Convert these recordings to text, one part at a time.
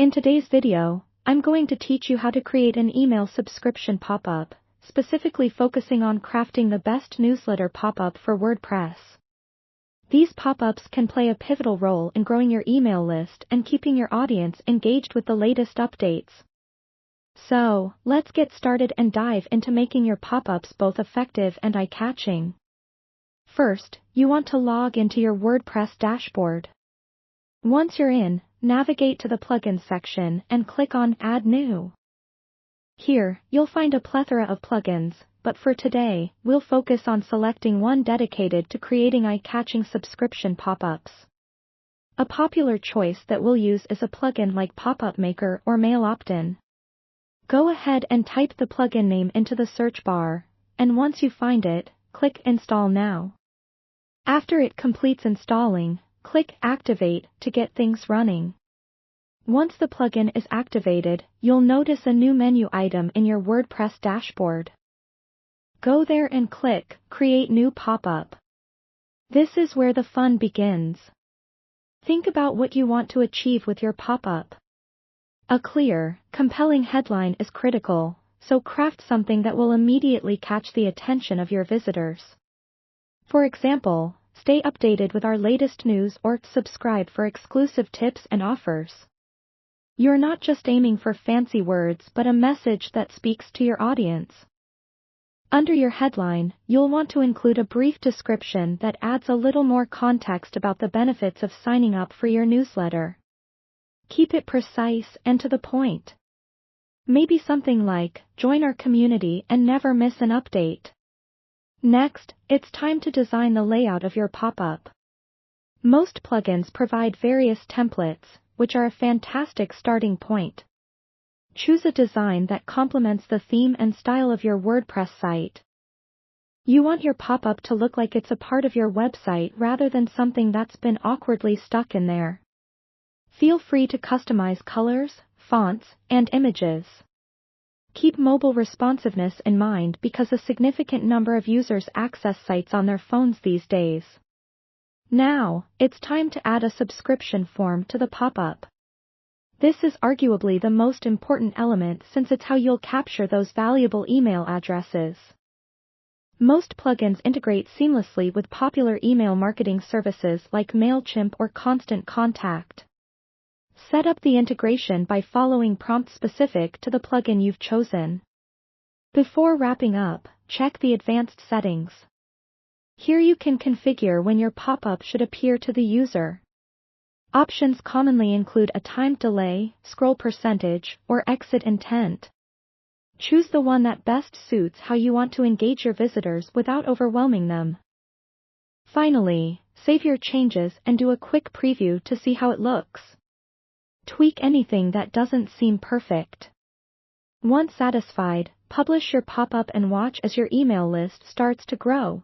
In today's video, I'm going to teach you how to create an email subscription pop-up, specifically focusing on crafting the best newsletter pop-up for WordPress. These pop-ups can play a pivotal role in growing your email list and keeping your audience engaged with the latest updates. So, let's get started and dive into making your pop-ups both effective and eye-catching. First, you want to log into your WordPress dashboard. Once you're in, navigate to the Plugins section and click on Add New. Here, you'll find a plethora of plugins, but for today, we'll focus on selecting one dedicated to creating eye-catching subscription pop-ups. A popular choice that we'll use is a plugin like Popup Maker or Mail Opt-in. Go ahead and type the plugin name into the search bar, and once you find it, click Install Now. After it completes installing, click Activate to get things running. Once the plugin is activated, you'll notice a new menu item in your WordPress dashboard. Go there and click Create New Pop-up. This is where the fun begins. Think about what you want to achieve with your pop-up. A clear, compelling headline is critical, so craft something that will immediately catch the attention of your visitors. For example, stay updated with our latest news or subscribe for exclusive tips and offers. You're not just aiming for fancy words but a message that speaks to your audience. Under your headline, you'll want to include a brief description that adds a little more context about the benefits of signing up for your newsletter. Keep it precise and to the point. Maybe something like, join our community and never miss an update. Next, it's time to design the layout of your pop-up. Most plugins provide various templates, which are a fantastic starting point. Choose a design that complements the theme and style of your WordPress site. You want your pop-up to look like it's a part of your website rather than something that's been awkwardly stuck in there. Feel free to customize colors, fonts, and images. Keep mobile responsiveness in mind because a significant number of users access sites on their phones these days. Now, it's time to add a subscription form to the pop-up. This is arguably the most important element since it's how you'll capture those valuable email addresses. Most plugins integrate seamlessly with popular email marketing services like MailChimp or Constant Contact. Set up the integration by following prompts specific to the plugin you've chosen. Before wrapping up, check the advanced settings. Here you can configure when your pop-up should appear to the user. Options commonly include a timed delay, scroll percentage, or exit intent. Choose the one that best suits how you want to engage your visitors without overwhelming them. Finally, save your changes and do a quick preview to see how it looks. Tweak anything that doesn't seem perfect. Once satisfied, publish your pop-up and watch as your email list starts to grow.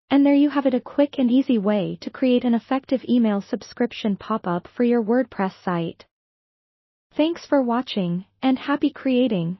And there you have it, a quick and easy way to create an effective email subscription pop-up for your WordPress site. Thanks for watching, and happy creating!